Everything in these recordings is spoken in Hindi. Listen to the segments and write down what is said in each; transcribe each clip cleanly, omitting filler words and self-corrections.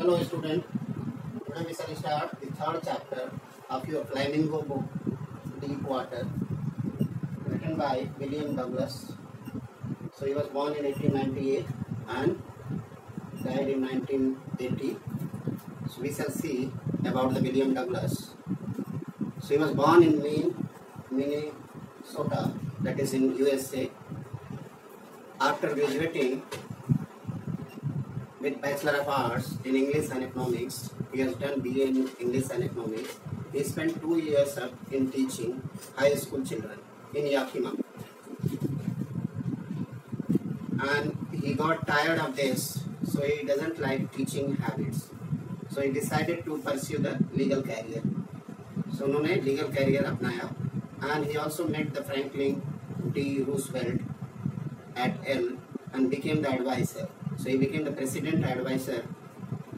Hello student, today we shall start the third chapter of your Flamingo book, Deep Water, written by William Douglas. So he was born in 1898 and died in 1980. So we shall see about the William Douglas. So he was born in Minnesota, that is in USA. After graduating with Bachelor of Arts in English and Economics, he has done BA in English and Economics. He spent 2 years in teaching high school children in Yakima. And he got tired of this, so he doesn't like teaching habits. So he decided to pursue the legal career. So उन्होंने legal career अपनाया. And he also met the Franklin D. Roosevelt at Yale and became the advisor. So he became the president advisor.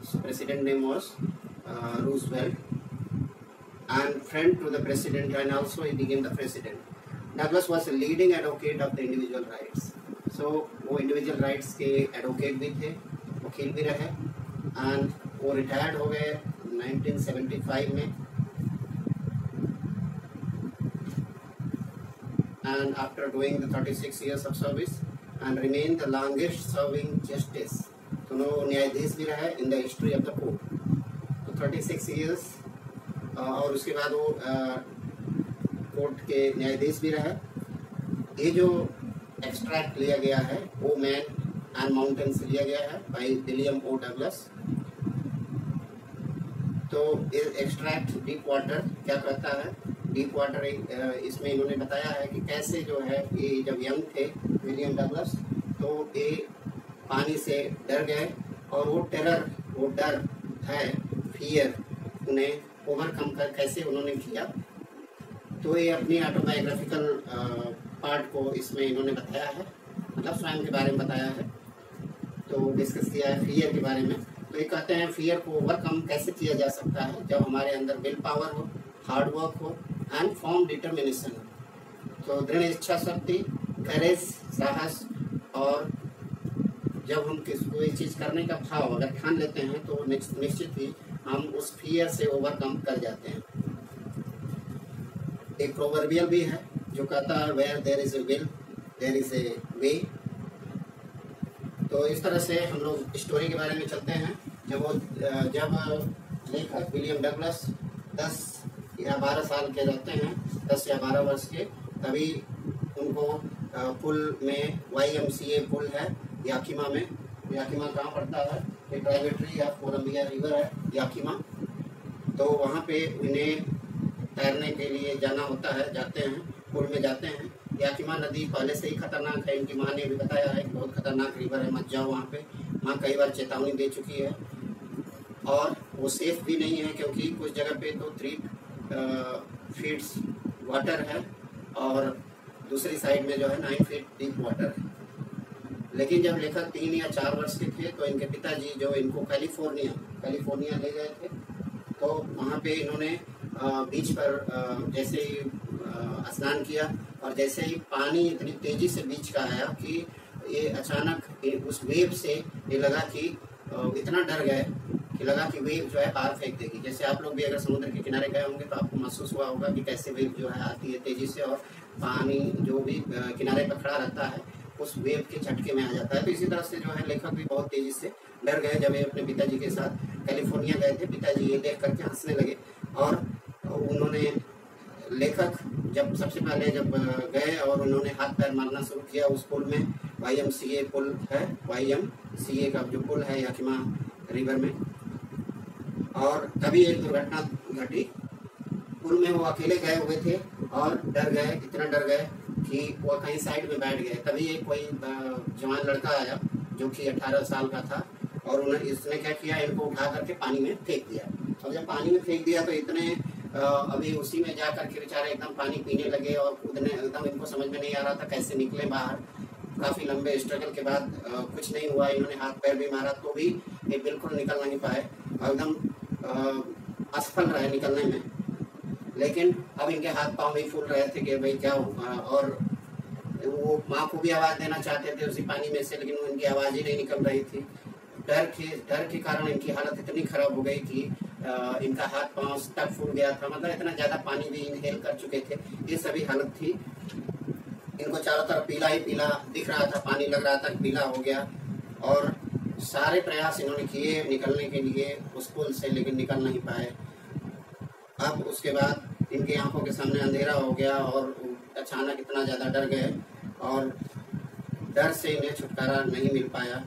So president name was Roosevelt, and friend to the president, and also he became the president. Douglas was a leading advocate of the individual rights. So वो individual rights के advocate भी थे, वकील भी रहे, and वो retired हो गए 1975 में. And after doing the 36 years of service and remained the longest serving justice. तो वो न्यायाधीश भी रहा in the history of the court. तो 36 years और उसके बाद वो कोर्ट के न्यायाधीश भी रहा. ये जो एक्सट्रैक्ट लिया गया है वो मैन एंड माउंटेन से लिया गया है बाय विलियम ओ डगलस. तो ये एक्सट्रैक्ट डीप वाटर क्या कहता है? डीप वाटर इसमें इन्होंने बताया है कि कैसे जो है ये जब यंग थे विलियम डगलस, तो ये पानी से डर गए और वो डर है, फियर, उन्हें ओवरकम कर कैसे उन्होंने किया. तो ये अपनी ऑटोबायोग्राफिकल पार्ट को इसमें इन्होंने बताया है, मतलब स्वयं के बारे में बताया है. तो डिस्कस किया है फियर के बारे में. तो ये कहते हैं फियर को ओवरकम कैसे किया जा सकता है जब हमारे अंदर विल पावर हो, हार्ड वर्क हो एंड फॉर्म डिटर्मिनेशन हो. तो दृढ़ इच्छा शक्ति, करेज, साहस, और जब हम कोई चीज़ करने का भाव अगर ठान लेते हैं तो निश्चित ही हम उस फियर से ओवरकम कर जाते हैं. एक प्रोवर्बियल भी है जो कहता है where there is a will there is a way. तो इस तरह से हम लोग स्टोरी के बारे में चलते हैं. जब लेखक विलियम डगलस 10 या 12 साल के रहते हैं, 10 या 12 वर्ष के, तभी उनको पुल में YMCA पुल है याकिमा में. याकिमा कहाँ पड़ता है? ये ट्राइब्यूटरी या कोलंबिया रिवर है याकिमा. तो वहाँ पे उन्हें तैरने के लिए जाना होता है, जाते हैं, पुल में जाते हैं. याकिमा नदी पहले से ही खतरनाक है, इनकी माँ ने भी बताया है कि बहुत खतरनाक रिवर है, मत जाओ वहाँ पे. माँ कई बार चेतावनी दे चुकी है. और वो सेफ भी नहीं है क्योंकि कुछ जगह पे तो 3 फीट्स वाटर है और दूसरी साइड में जो है 9 फीट डीप वाटर है. लेकिन जब लेखक 3 या 4 वर्ष के थे तो इनके पिताजी जो इनको कैलिफोर्निया ले गए थे. तो वहाँ पे इन्होंने बीच पर जैसे ही स्नान किया और जैसे ही पानी इतनी तेजी से बीच का आया कि ये अचानक उस वेव से ये लगा कि इतना डर गए कि लगा कि वेव जो है पार फेंक देगी. जैसे आप लोग भी अगर समुद्र के किनारे गए होंगे तो आपको महसूस हुआ होगा कि कैसे वेव जो है आती है तेजी से और पानी जो भी किनारे पर खड़ा रहता है उस वेव के झटके में आ जाता है. तो इसी तरह से जो है लेखक भी बहुत तेजी से डर गए जब ये अपने पिताजी के साथ कैलिफोर्निया गए थे. पिताजी ये देख करके हंसने लगे और उन्होंने लेखक जब सबसे पहले जब गए और उन्होंने हाथ पैर मारना शुरू किया उस पुल में, YMCA पुल है, YMCA का जो पुल है याकिमा रिवर में, और तभी एक दुर्घटना घटी. पुल में वो अकेले गए हुए थे और डर गए, इतना डर गए कि वो कहीं साइड में बैठ गए. तभी एक कोई जवान लड़का आया जो कि 18 साल का था और इसने क्या किया, इनको उठा करके पानी में फेंक दिया. और जब पानी में फेंक दिया तो इतने अभी उसी में जा करके बेचारे एकदम पानी पीने लगे और कूदने, एकदम इनको समझ में नहीं आ रहा था कैसे निकले बाहर. काफ़ी लंबे स्ट्रगल के बाद कुछ नहीं हुआ, इन्होंने हाथ पैर भी मारा तो भी ये बिल्कुल निकल नहीं पाए, एकदम असफल रहे निकलने में. लेकिन अब इनके हाथ पाँव भी फूल रहे थे कि भाई क्या होगा. और वो माँ को भी आवाज़ देना चाहते थे उसी पानी में से, लेकिन उनकी आवाज़ ही नहीं निकल रही थी. डर के कारण इनकी हालत इतनी खराब हो गई कि इनका हाथ पांव तक फूल गया था, मतलब इतना ज्यादा पानी भी इनहेल कर चुके थे, ये सभी हालत थी। इनको चारों तरफ पीला ही पीला दिख रहा था, पानी लग रहा था पीला हो गया, और सारे प्रयास इन्होंने किए निकलने के लिए उस पुल से, लेकिन निकल नहीं पाए। अब उसके बाद इनकी आंखों के सामने अंधेरा हो गया और अचानक इतना ज़्यादा डर गए और डर से इन्हें छुटकारा नहीं मिल पाया।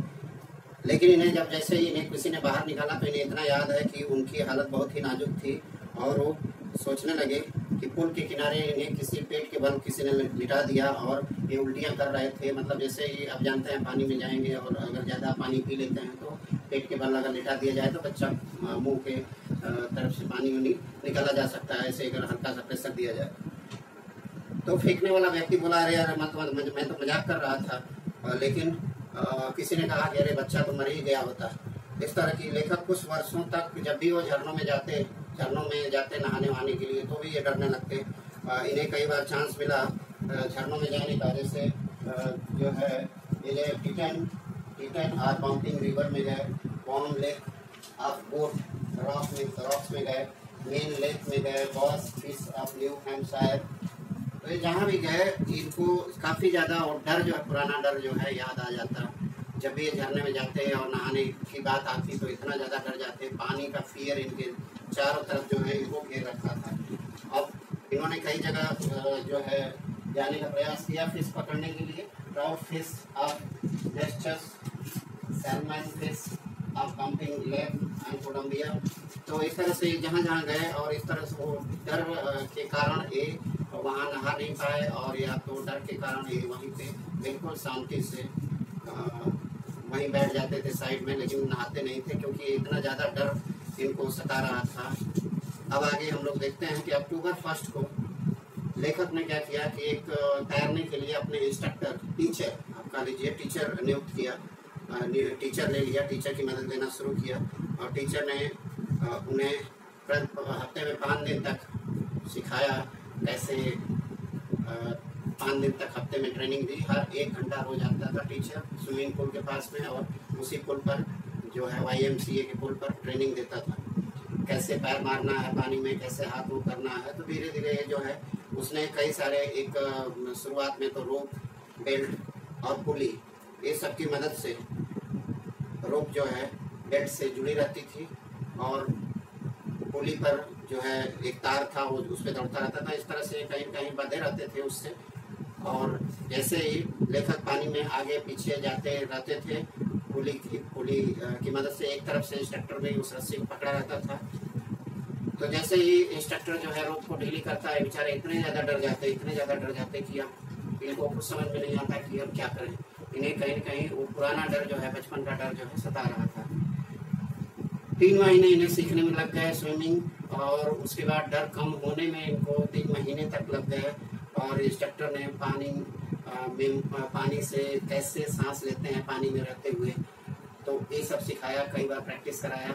लेकिन इन्हें जब जैसे ही इन्हें किसी ने बाहर निकाला तो इन्हें इतना याद है कि उनकी हालत बहुत ही नाजुक थी और वो सोचने लगे कि पुल के किनारे इन्हें किसी पेट के बल किसी ने लिटा दिया और ये उल्टियाँ कर रहे थे। मतलब जैसे ही आप जानते हैं पानी में जाएंगे और अगर ज़्यादा पानी पी लेते हैं तो पेट के बल अगर लिटा दिया जाए तो बच्चा मुंह के तरफ से पानी निकाला जा सकता है, ऐसे अगर हल्का सा प्रेशर दिया जाए। तो फेंकने वाला व्यक्ति बोला, अरे यार मैं तो मजाक कर रहा था, लेकिन किसी ने कहा कि अरे बच्चा तो मर ही गया होता। इस तरह की लेखक कुछ वर्षों तक जब भी वो झरनों में जाते नहाने वहाने के लिए तो भी ये डरने लगते। इन्हें कई बार चांस मिला झरनों में जाने का, जैसे जो है ये टीटन और पंपिंग रिवर में गए, warm lake of boat rocks में गए, मेन लेक में गए, bass fish of New Hampshire. तो ये जहाँ भी गए इनको काफ़ी ज़्यादा और डर जो है, पुराना डर जो है याद आ जाता। जब भी ये झरने में जाते हैं और नहाने की बात आती तो इतना ज़्यादा डर जाते, पानी का फियर इनके चारों तरफ जो है इनको घेर रखा था। अब इन्होंने कई जगह जो है जाने का प्रयास किया फिश पकड़ने के लिए, ट्राउट फिश ऑफ नेस्चस, सैल्मन फिश ऑफ पंपिंग लेक एंड कोलंबिया। तो इस तरह से जहाँ गए और इस तरह से वो डर के कारण ये वहाँ नहा नहीं पाए, और या तो डर के कारण ये वहीं पे बिल्कुल शांति से वहीं बैठ जाते थे साइड में, लेकिन नहाते नहीं थे क्योंकि इतना ज़्यादा डर इनको सता रहा था। अब आगे हम लोग देखते हैं कि अक्टूबर 1 को लेखक ने क्या किया कि एक तैरने के लिए अपने इंस्ट्रक्टर टीचर, आप कह लीजिए टीचर नियुक्त किया, टीचर ले लिया, टीचर की मदद लेना शुरू किया, और टीचर ने उन्हें हफ्ते में 5 दिन तक सिखाया कैसे 5 दिन तक हफ्ते में ट्रेनिंग दी। हर 1 घंटा रोज आता था टीचर स्विमिंग पूल के पास में, और उसी पुल पर जो है YMCA के पुल पर ट्रेनिंग देता था, कैसे पैर मारना है पानी में, कैसे हाथ मुँह करना है। तो धीरे धीरे जो है उसने कई सारे, एक शुरुआत में तो रोप, बेल्ट और पुली, ये सब की मदद से रोप जो है बेल्ट से जुड़ी रहती थी और पुली पर जो है एक तार था वो उस पर दौड़ता रहता था। इस तरह से कहीं कहीं बंधे रहते थे उससे, और जैसे ही लेखक पानी में आगे पीछे जाते रहते थे पुली की मदद से, एक तरफ से इंस्ट्रक्टर ने उस रस्सी को पकड़ा रहता था। तो जैसे ही इंस्ट्रक्टर जो है रोप को ढीली करता है, बेचारे इतने ज़्यादा डर जाते कि अब इनको कुछ समझ में नहीं आता कि अब क्या करें। इन्हें कहीं न कहीं वो पुराना डर जो है, बचपन का डर जो है सता रहा था। 3 महीने इन्हें सीखने में लग गए स्विमिंग, और उसके बाद डर कम होने में इनको 3 महीने तक लग गए, और इंस्ट्रक्टर ने पानी से कैसे सांस लेते हैं पानी में रहते हुए, तो ये सब सिखाया, कई बार प्रैक्टिस कराया,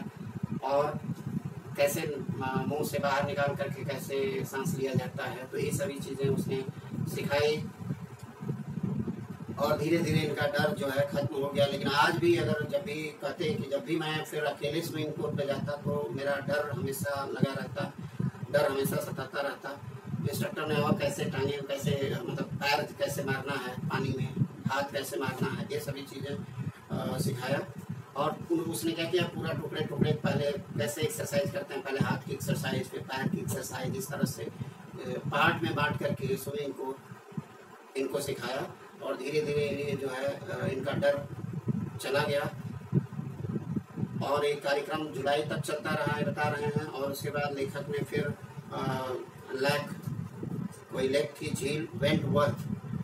और कैसे मुंह से बाहर निकाल करके कैसे सांस लिया जाता है, तो ये सभी चीज़ें उसने सिखाई, और धीरे धीरे इनका डर जो है खत्म हो गया। लेकिन आज भी अगर जब भी कहते हैं कि जब भी मैं फिर अकेले स्विमिंग पूल पे जाता तो मेरा डर हमेशा लगा रहता, डर हमेशा सताता रहता। इंस्ट्रक्टर ने और कैसे टांगे, कैसे मतलब पैर कैसे मारना है पानी में, हाथ कैसे मारना है, ये सभी चीज़ें सिखाया। और उसने क्या किया, पूरा टुकड़े पहले कैसे एक्सरसाइज करते हैं, पहले हाथ की एक्सरसाइज, फिर पैर की एक्सरसाइज, इस तरह से पार्ट में बांट करके स्विमिंग को इनको सिखाया, और धीरे धीरे ये जो है इनका डर चला गया। और एक कार्यक्रम जुलाई तक चलता रहा है, बता रहे हैं। और उसके बाद लेखक ने फिर लेक की झील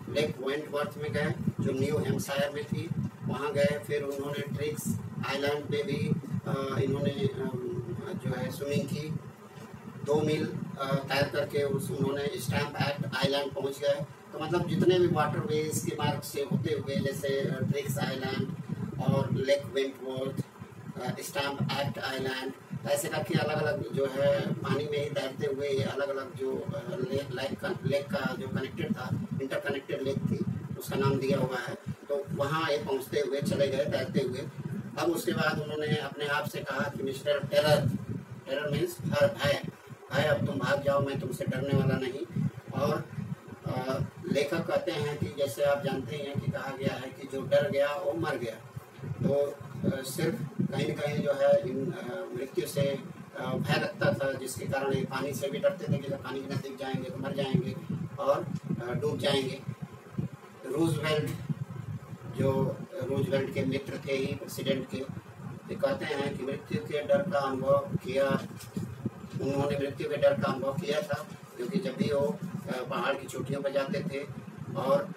लेक वेंटवर्थ में गए, जो न्यू हैम्पशायर में थी, वहाँ गए। फिर उन्होंने ट्रिक्स आइलैंड पे भी इन्होंने जो है स्विमिंग की। 2 मील तैर करके उन्होंने स्टैम्प एक्ट आइलैंड पहुँच गए। तो मतलब जितने भी वाटरवेज के मार्ग से होते हुए, जैसे ट्रिक्स आइलैंड और lake Wentworth, stamp act island, ऐसे करके अलग अलग जो है पानी में ही तैरते हुए ये अलग अलग जो लेक का जो कनेक्टेड था, इंटरकनेक्टेड लेक थी, उसका नाम दिया हुआ है। तो वहाँ ये पहुँचते हुए चले गए तैरते हुए, अब उसके बाद उन्होंने अपने आप से कहा कि मिस्टर टेरर, टेरर मीन्स हर भय, भय अब तुम भाग जाओ, मैं तुमसे डरने वाला नहीं। और लेखक कहते हैं कि जैसे आप जानते हैं कि कहा गया है कि जो डर गया वो मर गया। तो सिर्फ कहीं न कहीं जो है मृत्यु से भय लगता था, जिसके कारण ये पानी से भी डरते थे कि जब पानी के नजदीक जाएंगे तो मर जाएंगे और डूब जाएंगे। रूजवेल्ट, जो रूजवेल्ट के मित्र थे ही प्रेसिडेंट के, ये कहते हैं कि मृत्यु के डर का अनुभव किया, उन्होंने मृत्यु के डर का अनुभव किया था, क्योंकि जब भी वो पहाड़ की चोटियों पर जाते थे और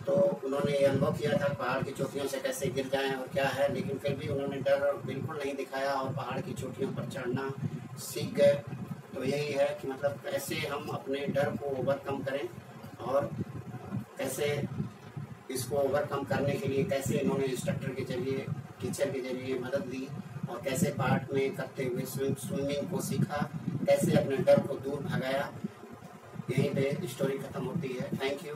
तो उन्होंने ये अनुभव किया था पहाड़ की चोटियों से कैसे गिर जाएं और क्या है, लेकिन फिर भी उन्होंने डर बिल्कुल नहीं दिखाया और पहाड़ की चोटियों पर चढ़ना सीख गए। तो यही है कि मतलब कैसे हम अपने डर को ओवरकम करें और कैसे इसको ओवरकम करने के लिए कैसे इन्होंने इंस्ट्रक्टर के जरिए, टीचर के जरिए मदद ली और कैसे पार्ट में करते हुए स्विमिंग को सीखा, कैसे अपने डर को दूर भगाया। यहीं पे स्टोरी खत्म होती है। Thank you.